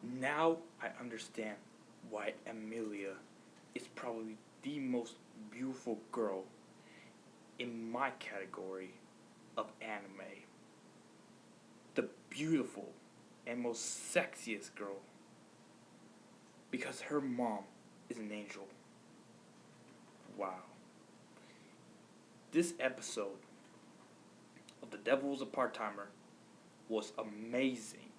Now I understand why Amelia is probably the most beautiful girl in my category of anime. The beautiful and most sexiest girl. Because her mom is an angel. Wow. This episode of The Devil's a Part-Timer was amazing.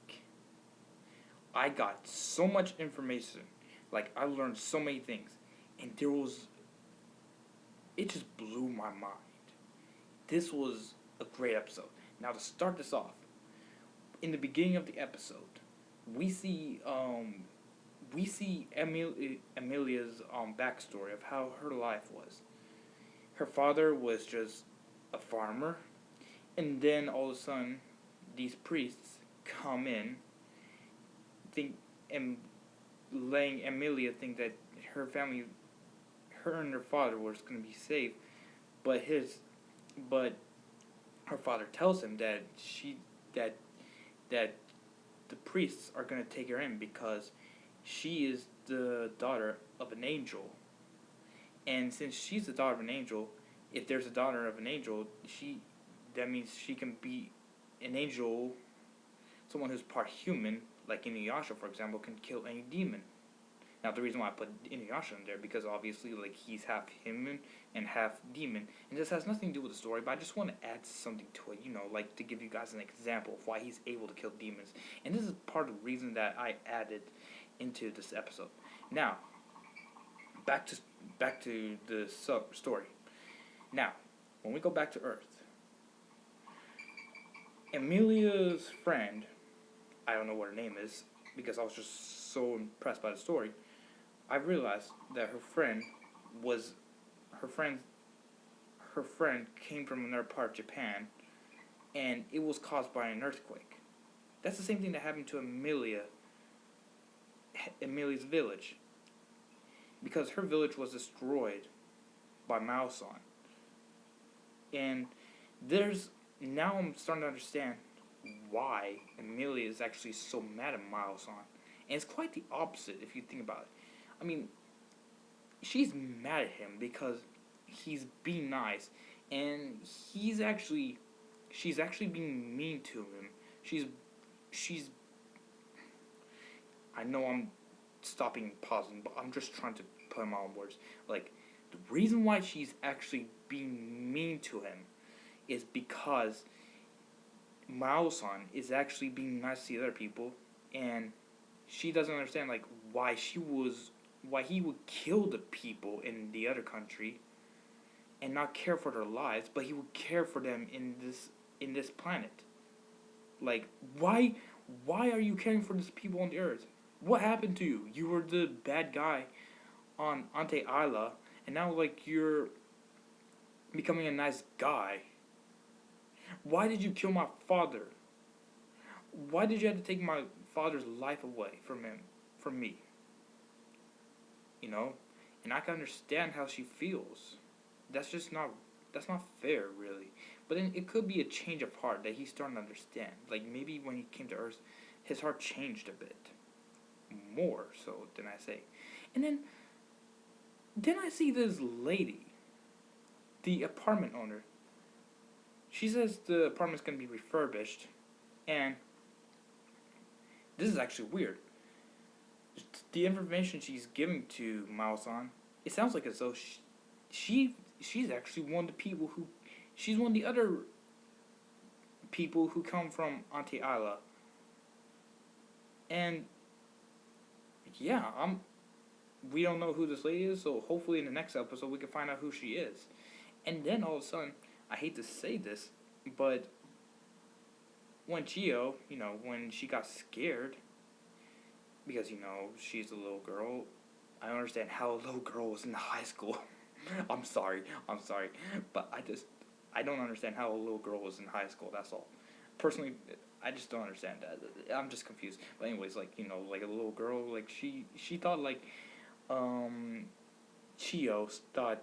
I got so much information. Like, I learned so many things. And it just blew my mind. This was a great episode. Now, to start this off, in the beginning of the episode, we see Amelia's backstory of how her life was. Her father was just a farmer, and then all of a sudden, these priests come in, think and letting Amelia think that her family, her and her father was going to be safe, but her father tells him that that the priests are going to take her in because she is the daughter of an angel, and since she's the daughter of an angel, if there's a daughter of an angel, that means she can be an angel, someone who's part human, like Inuyasha, for example, can kill any demon. Now, the reason why I put Inuyasha in there, because obviously, like, he's half human and half demon, and this has nothing to do with the story, but I just want to add something to it, like, to give you guys an example of why he's able to kill demons. And this is part of the reason that I added into this episode. Now, back to the story. Now, when we go back to Earth, Amelia's friend, I don't know what her name is, because I was just so impressed by the story, I realized that her friend came from another part of Japan, and it was caused by an earthquake. That's the same thing that happened to Amelia's village, because her village was destroyed by Mao-san. And now I'm starting to understand why Amelia is actually so mad at Mao-san. And it's quite the opposite if you think about it. I mean, she's mad at him because he's being nice, and she's actually being mean to him. She's I know I'm stopping and pausing, but I'm just trying to put my own words. Like, the reason why she's actually being mean to him is because Mao-san is actually being nice to the other people, and she doesn't understand, like, why he would kill the people in the other country and not care for their lives, but he would care for them in this planet. Like, why are you caring for these people on the earth? What happened to you? You were the bad guy on Ante Isla, and now, like, you're becoming a nice guy. Why did you kill my father? Why did you have to take my father's life away from me? And I can understand how she feels. That's not fair, really. But then it could be a change of heart that he's starting to understand. Like, maybe when he came to Earth, his heart changed a bit. More so than I say. And then I see this lady, the apartment owner. She says the apartment's going to be refurbished, and this is actually weird. The information she's giving to Mao-san, it sounds like as though she's actually one of the people she's one of the other people who come from Ante Isla. And yeah, we don't know who this lady is, so hopefully in the next episode we can find out who she is. And then all of a sudden, I hate to say this, but when Chio, when she got scared, because, she's a little girl, I don't understand how a little girl was in high school. I'm sorry, but I don't understand how a little girl was in high school, that's all. Personally, I just don't understand that. I'm just confused. But anyways, like, like a little girl, like, she thought, like, Chio thought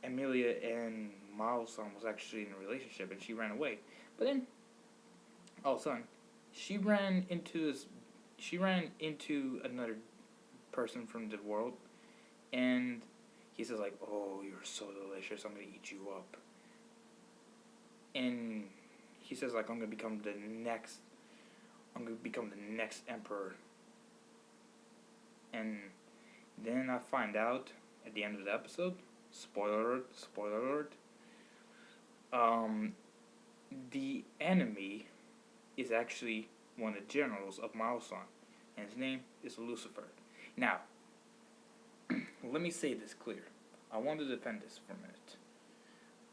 Amelia and Mao-san was actually in a relationship, and she ran away. But then, all of a sudden, she she ran into another person from the world, and he says like, "Oh, you're so delicious. I'm gonna eat you up." And he says like, I'm gonna become the next emperor." And then I find out at the end of the episode, spoiler alert, um, the enemy is actually one of the generals of Maosan, and his name is Lucifer. Now, let me say this clear. I want to defend this for a minute.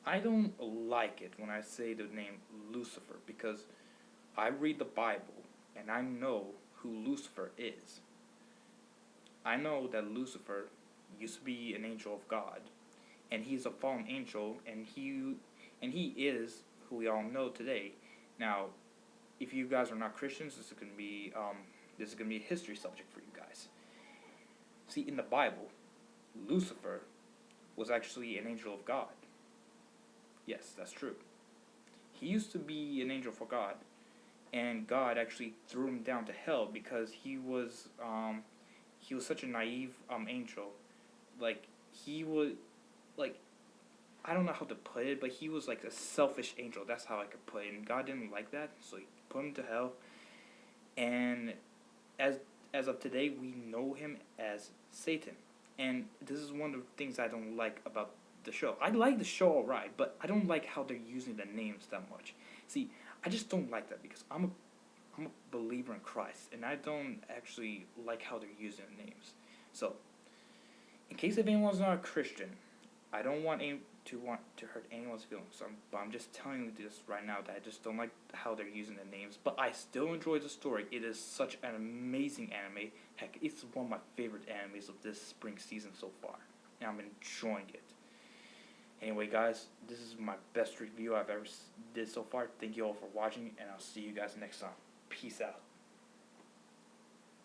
I don't like it when I say the name Lucifer because I read the Bible and I know who Lucifer is. I know that Lucifer used to be an angel of God, and he's a fallen angel, and he is who we all know today. Now, if you guys are not Christians, this is gonna be a history subject for you guys. See, in the Bible, Lucifer was actually an angel of God. Yes, that's true. He used to be an angel for God, and God actually threw him down to hell because he was such a naive angel. Like he was like I don't know how to put it, but he was like a selfish angel. That's how I could put it. And God didn't like that, so he put him to hell. And as as of today, we know him as Satan. And this is one of the things I don't like about the show. I like the show alright, but I don't like how they're using the names that much. See, I just don't like that because I'm a believer in Christ, and I don't actually like how they're using the names. So, in case if anyone's not a Christian, I don't want to hurt anyone's feelings. But I'm just telling you this right now that I just don't like how they're using the names. But I still enjoy the story. It is such an amazing anime. Heck, it's one of my favorite animes of this spring season so far, and I'm enjoying it. Anyway, guys, this is my best review I've ever did so far. Thank you all for watching, and I'll see you guys next time. Peace out.